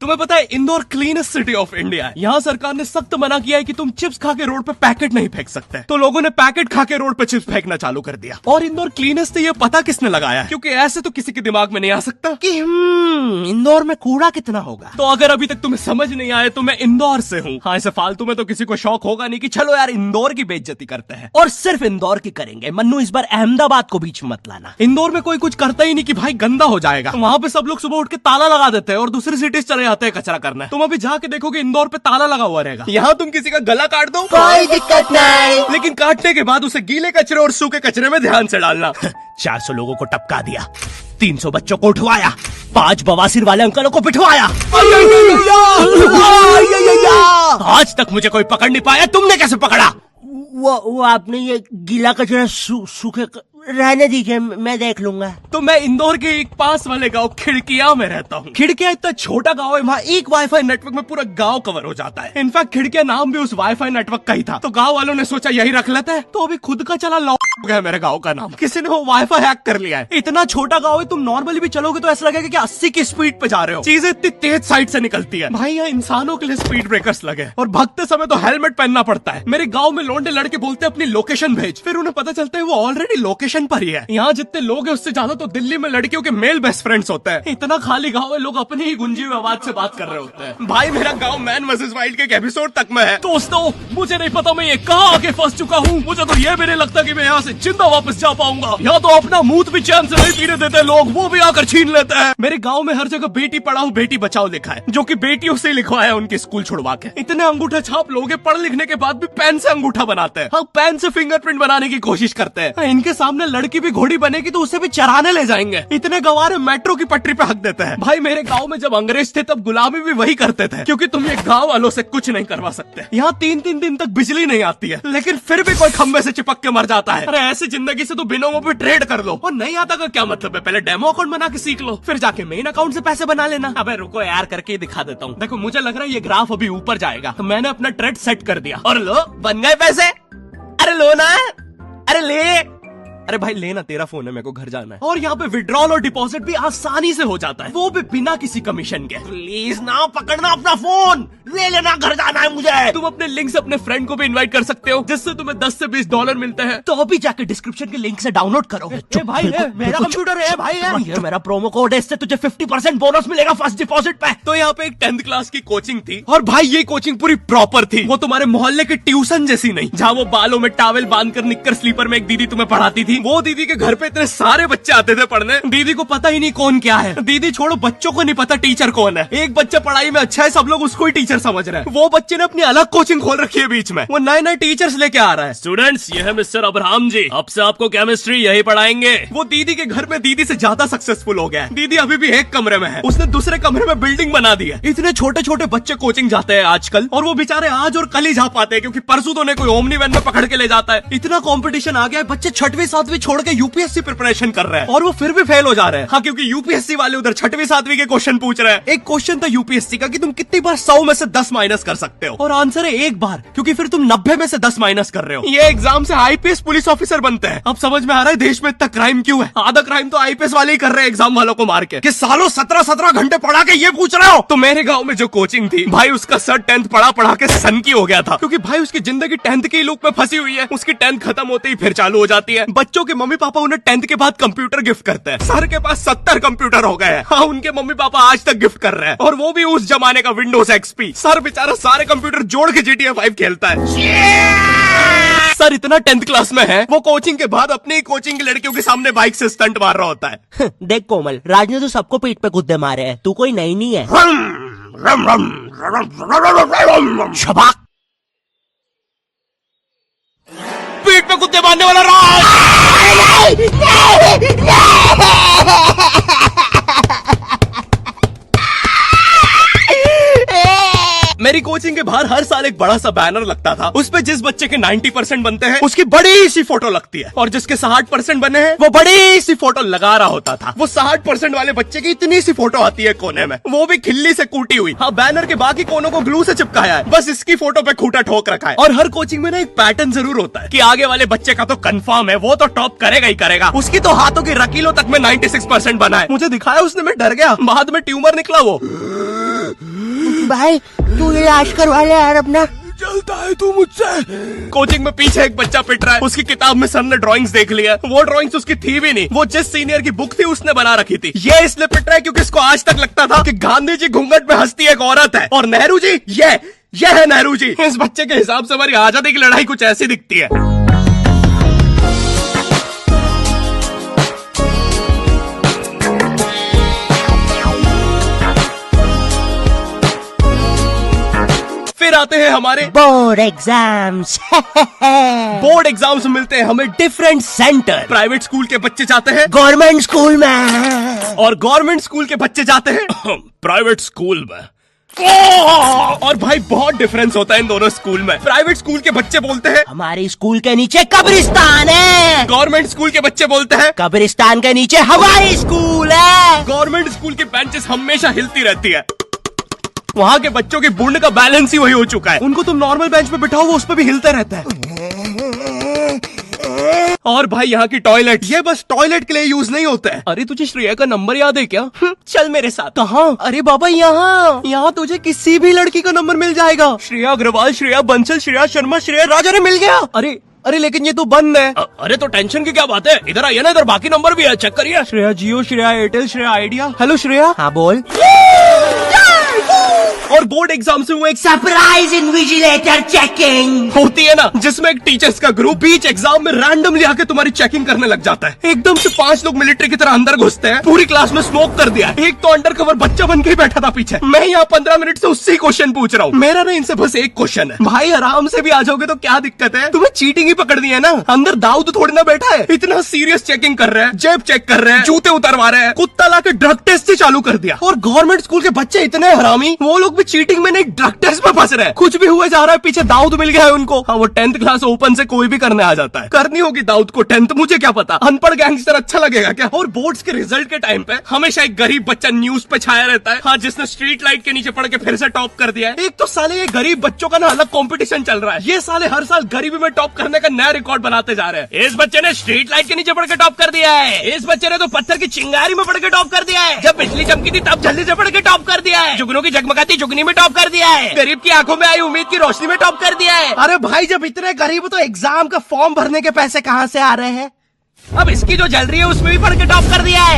तुम्हें पता है Indore cleanest city of India है। यहाँ सरकार ने सख्त मना किया है कि तुम चिप्स खा के रोड पे पैकेट नहीं फेंक सकते। तो लोगों ने पैकेट खा के रोड पे चिप्स फेंकना चालू कर दिया। और इंदौर क्लीनेस्ट ये पता किसने लगाया है, क्योंकि ऐसे तो किसी के दिमाग में नहीं आ सकता कि इंदौर में कूड़ा कितना होगा। तो अगर अभी तक तुम्हें समझ नहीं आया तो मैं इंदौर से हूँ। हाँ, ऐसे फालतू में तो किसी को शौक होगा नहीं कि चलो यार इंदौर की बेइज्जती करते हैं, और सिर्फ इंदौर की करेंगे। मन्नू, इस बार अहमदाबाद को बीच में मत लाना। इंदौर में कोई कुछ करता ही नहीं कि भाई गंदा हो जाएगा। तो वहाँ पे सब लोग सुबह उठ के ताला लगा देते हैं और दूसरी सिटीज चले जाते हैं कचरा करना। तुम अभी जाके देखोगे इंदौर पे ताला लगा हुआ रहेगा। यहाँ तुम किसी का गला काट दो कोई दिक्कत नहीं, लेकिन काटने के बाद उसे गीले कचरे और सूखे कचरे में ध्यान से डालना। 400 लोगों को टपका दिया, 300 बच्चों को उठवाया, 5 बवासीर वाले अंकलों को पिटवाया। आज तक मुझे कोई पकड़ नहीं पाया, तुमने कैसे पकड़ा? वो आपने ये गीला कचरा सूखे रहने दीजिए, मैं देख लूंगा। तो मैं इंदौर के एक पास वाले गांव खिड़किया में रहता हूँ। खिड़किया इतना छोटा गांव है, वहाँ एक वाईफाई नेटवर्क में पूरा गांव कवर हो जाता है। इनफैक्ट खिड़किया नाम भी उस वाईफाई नेटवर्क का ही था। तो गांव वालों ने सोचा यही रख लेते हैं। तो अभी खुद का चला लॉक हो गया मेरे गांव का नाम। किसी ने वो वाईफाई हैक कर लिया है। इतना छोटा गाँव है, तुम नॉर्मली भी चलोगे तो ऐसा लगेगा कि 80 की स्पीड पे जा रहे हो। चीजें इतनी तेज साइड से निकलती है। भाई यहाँ इंसानों के लिए स्पीड ब्रेकर्स लगे और भगते समय तो हेलमेट पहनना पड़ता है। मेरे गाँव में लौंडे लड़के बोलते हैं अपनी लोकेशन भेज, फिर उन्हें पता चलता है वो ऑलरेडी लोकेशन पर ही है। यहाँ जितने लोग हैं उससे ज्यादा तो दिल्ली में लड़कियों के मेल बेस्ट फ्रेंड्स होते हैं। इतना खाली गांव है, लोग अपनी ही गुंजी हुई आवाज से बात कर रहे होते हैं। भाई मेरा गांव मैन वर्सेस वाइल्ड के एक एपिसोड तक में है। दोस्तों, मुझे नहीं पता मैं ये कहाँ आके फंस चुका हूँ। मुझे तो ये भी नहीं लगता कि मैं यहाँ से जिंदा वापस जा पाऊंगा। यहाँ तो अपना मूत भी चैन से नहीं पीने देते लोग, वो भी आकर छीन लेते हैं। मेरे गाँव में हर जगह बेटी पढ़ाओ बेटी बचाओ लिखा है, जो की बेटियों से लिखवाया है उनके स्कूल छुड़वा के। इतने अंगूठा छाप लोग पढ़ लिखने के बाद भी पेन से अंगूठा बनाते हैं। हाँ, पेन से फिंगरप्रिंट बनाने की कोशिश करते हैं। इनके सामने लड़की भी घोड़ी बनेगी तो उसे भी चराने ले जाएंगे। इतने गवारे मेट्रो की पटरी पे हक देते हैं। भाई मेरे गांव में जब अंग्रेज थे तब गुलामी भी वही करते थे, क्योंकि तुम ये गांव वालों से कुछ नहीं करवा सकते। यहाँ 3-3 दिन तक बिजली नहीं आती है, लेकिन फिर भी कोई खंबे से चिपक के मर जाता है। अरे ऐसी जिंदगी से तो बिनोमो पे ट्रेड कर लो। और नहीं आता का क्या मतलब है, पहले डेमो अकाउंट बना के सीख लो, फिर जाके मेन अकाउंट से पैसे बना लेना। अबे रुको यार, करके ही दिखा देता हूँ। देखो मुझे लग रहा है ये ग्राफ अभी ऊपर जाएगा, तो मैंने अपना ट्रेड सेट कर दिया और लो बन गए पैसे। अरे लो ना, अरे ले। अरे भाई लेना, तेरा फोन है, मेरे को घर जाना है। और यहाँ पे विड्रॉल और डिपॉजिट भी आसानी से हो जाता है, वो भी बिना किसी कमीशन के। प्लीज ना पकड़ना अपना फोन, ले लेना, घर जाना है मुझे। तुम अपने लिंक से अपने फ्रेंड को भी इनवाइट कर सकते हो, जिससे तुम्हें 10 से 20 डॉलर मिलते हैं। तो अभी जाके डिस्क्रिप्शन के लिंक से डाउनलोड करो। भाई मेरा कंप्यूटर है भाई, ये मेरा प्रोमो कोड है, इससे तुझे 50% बोनस मिलेगा फर्स्ट डिपॉजिट पे। तो यहाँ पे एक 10th क्लास की कोचिंग थी, और भाई ये कोचिंग पूरी प्रॉपर थी। वो तुम्हारे मोहल्ले के ट्यूशन जैसी नहीं, जहाँ वो बालों में टावल बांधकर निक्कर स्लीपर में एक दीदी तुम्हें पढ़ाती थी। वो दीदी के घर पे इतने सारे बच्चे आते थे पढ़ने, दीदी को पता ही नहीं कौन क्या है। दीदी छोड़ो, बच्चों को नहीं पता टीचर कौन है। एक बच्चा पढ़ाई में अच्छा है, सब लोग उसको ही टीचर समझ रहे हैं। वो बच्चे ने अपनी अलग कोचिंग खोल रखी है बीच में, वो नए टीचर्स लेके आ रहा है। स्टूडेंट्स, ये है मिस्टर अब्राहम जी, अब से आपको केमिस्ट्री यही पढ़ाएंगे। वो दीदी के घर में दीदी से ज्यादा सक्सेसफुल हो गया है। दीदी अभी भी एक कमरे में है, उसने दूसरे कमरे में बिल्डिंग बना दी है। इतने छोटे छोटे बच्चे कोचिंग जाते हैं आजकल, और वो बेचारे आज और कल ही जा पाते हैं, क्योंकि परसों तो उन्हें कोई ओमनी वैन में पकड़ के ले जाता है। इतना कंपटीशन आ गया है, बच्चे 6वीं 7वीं छोड़ के यूपीएससी प्रिपरेशन कर रहे हैं, और वो फिर भी फेल हो जा रहे हैं। हाँ, क्योंकि यूपीएससी वाले उधर 6वीं 7वीं के क्वेश्चन पूछ रहे हैं। एक क्वेश्चन था यूपीएससी का कि तुम कितनी बार 100 में से 10 माइनस कर सकते हो, और आंसर है एक बार, क्योंकि फिर तुम 90 में से 10 माइनस कर रहे हो। ये एग्जाम से आईपीएस पुलिस ऑफिसर बनते हैं। अब समझ में आ रहा है देश में इतना क्राइम क्यों है। आधा क्राइम तो आईपीएस वाले ही कर रहे हैं एग्जाम वालों को मार के, कि सालों 17-17 घंटे पढ़ा के ये पूछ रहे हो। तो मेरे गाँव में जो कोचिंग थी, भाई उसका सर 10th पढ़ा के सन की हो गया था, क्योंकि भाई उसकी जिंदगी 10th की लूप में फंसी हुई है। उसकी 10th खत्म होते ही फिर चालू हो जाती है। बच्चों के मम्मी पापा उन्हें 10th के बाद कंप्यूटर गिफ्ट करते हैं। सर के पास 70 कंप्यूटर हो गए हैं। हाँ, उनके मम्मी पापा आज तक गिफ्ट कर रहे हैं, और वो भी उस जमाने का विंडोज एक्सपी। सर बेचारा सारे कंप्यूटर जोड़ के GTA 5 खेलता है। सर इतना 10th क्लास में है, वो कोचिंग के बाद अपनी कोचिंग की लड़कियों के सामने बाइक से स्टंट मार रहा होता है। देख कोमल, राज ने तो सबको पीठ पे गुद्दे मारे हैं, तू कोई नई नहीं है। शबाक, पीठ पे कुत्ते मारने वाला राज। मेरी कोचिंग के बाहर हर साल एक बड़ा सा बैनर लगता था, उस पे जिस बच्चे के 90% बनते हैं उसकी बड़ी सी फोटो लगती है, और जिसके 60% बने हैं वो बड़ी सी फोटो लगा रहा होता था। वो 60% वाले बच्चे की इतनी सी फोटो आती है कोने में, वो भी खिल्ली से कूटी हुई। हाँ, बैनर के बाकी कोनों को ग्लू से चिपकाया है, बस इसकी फोटो पे खूंटा ठोक रखा है। और हर कोचिंग में ना एक पैटर्न जरूर होता है कि आगे वाले बच्चे का तो कंफर्म है, वो तो टॉप करेगा ही करेगा। उसकी तो हाथों की रकीलों तक में 96% बना है। मुझे दिखाया उसने, मैं डर गया, बाद में ट्यूमर निकला वो। भाई तू इलाज करवा ले यार अपना। चलता है तू मुझसे। कोचिंग में पीछे एक बच्चा पिट रहा है, उसकी किताब में सर ने ड्राइंग्स देख लिया, वो ड्राइंग्स उसकी थी भी नहीं, वो जिस सीनियर की बुक थी उसने बना रखी थी। ये इसलिए पिट रहा है क्योंकि इसको आज तक लगता था कि गांधी जी घूंघट में हंसती एक औरत है और नेहरू जी ये है नेहरू जी। इस बच्चे के हिसाब से हमारी आजादी की लड़ाई कुछ ऐसी दिखती है। फिर आते हैं हमारे बोर्ड एग्जाम्स। बोर्ड एग्जाम्स मिलते हैं हमें डिफरेंट सेंटर। प्राइवेट स्कूल के बच्चे जाते हैं गवर्नमेंट स्कूल में और गवर्नमेंट स्कूल के बच्चे जाते हैं प्राइवेट स्कूल में। और भाई बहुत डिफरेंस होता है इन दोनों स्कूल में। प्राइवेट स्कूल के बच्चे बोलते हैं हमारे स्कूल के नीचे कब्रिस्तान है। गवर्नमेंट स्कूल के बच्चे बोलते हैं कब्रिस्तान के नीचे हमारी स्कूल है। गवर्नमेंट स्कूल की बेंचेस हमेशा हिलती रहती है। वहाँ के बच्चों की बुंड का बैलेंस ही वही हो चुका है। उनको तुम नॉर्मल बेंच पे बिठाओ वो उस पर भी हिलता रहता है। और भाई यहाँ की टॉयलेट ये बस टॉयलेट के लिए यूज नहीं होता है। अरे तुझे श्रेया का नंबर याद है क्या? चल मेरे साथ। कहाँ? अरे बाबा यहाँ तुझे किसी भी लड़की का नंबर मिल जाएगा। श्रेया अग्रवाल, श्रेया बंसल, श्रेया शर्मा, श्रेया राजा ने मिल गया। अरे लेकिन ये तो बंद है। अरे तो टेंशन की क्या बात है, इधर आइए ना, इधर बाकी नंबर भी है, चेक करिए। श्रेया जियो, श्रेया एयरटेल, श्रेया आइडिया। हेलो श्रेया। हाँ बोल। और बोर्ड एग्जाम से वो एक सरप्राइज इन्विजिलेटर चेकिंग होती है ना, जिसमें एक टीचर्स का ग्रुप बीच एग्जाम में रैंडमली आके तुम्हारी चेकिंग करने लग जाता है। एकदम से 5 लोग मिलिट्री की तरह अंदर घुसते हैं, पूरी क्लास में स्मोक कर दिया। एक तो अंडर कवर बच्चा बन के ही बैठा था पीछे। मैं यहाँ 15 मिनट से उससे क्वेश्चन पूछ रहा हूँ। मेरा ना इनसे बस एक क्वेश्चन है, भाई आराम से भी आ जाओगे तो क्या दिक्कत है? तुम्हें चीटिंग ही पकड़नी है ना, अंदर दाऊद थोड़ी ना बैठा है। इतना सीरियस चेकिंग कर रहे हैं, जेब चेक कर रहे हैं, जूते उतरवा रहे हैं, कुत्ता लाके ड्रग टेस्ट से चालू कर दिया। और गवर्नमेंट स्कूल के बच्चे इतने हरामी, वो लोग भी चीटिंग में नहीं ड्रग टेस्ट में फंस रहे हैं। कुछ भी हुआ जा रहा है, पीछे दाऊद मिल गया है उनको। हाँ वो 10th क्लास ओपन से कोई भी करने आ जाता है। करनी होगी दाऊद को 10th, मुझे क्या पता, अनपढ़ गैंगस्टर अच्छा लगेगा क्या? और बोर्ड्स के रिजल्ट के टाइम पे हमेशा एक गरीब बच्चा न्यूज पे छाया रहता है, हाँ, जिसने स्ट्रीट लाइट के नीचे पड़ के फिर से टॉप कर दिया है। एक तो साले ये गरीब बच्चों का ना अलग कंपटीशन चल रहा है, ये साले हर साल गरीबी में टॉप करने का नया रिकॉर्ड बनाते जा रहे हैं। इस बच्चे ने स्ट्रीट लाइट के नीचे पड़ के टॉप कर दिया है, इस बच्चे ने तो पत्थर की चिंगारी में पड़ के टॉप कर दिया है, जब बिजली चमकी थी तब जल्दी से पड़ के टॉप कर दिया है, जुगनू की जगमगाती जुगनी में टॉप कर दिया है, गरीब की आंखों में आई उम्मीद की रोशनी में टॉप कर दिया है। अरे भाई जब इतने गरीब हो तो एग्जाम का फॉर्म भरने के पैसे कहाँ से आ रहे हैं? अब इसकी जो जल रही है उसमें भी पढ़ के टॉप कर दिया है।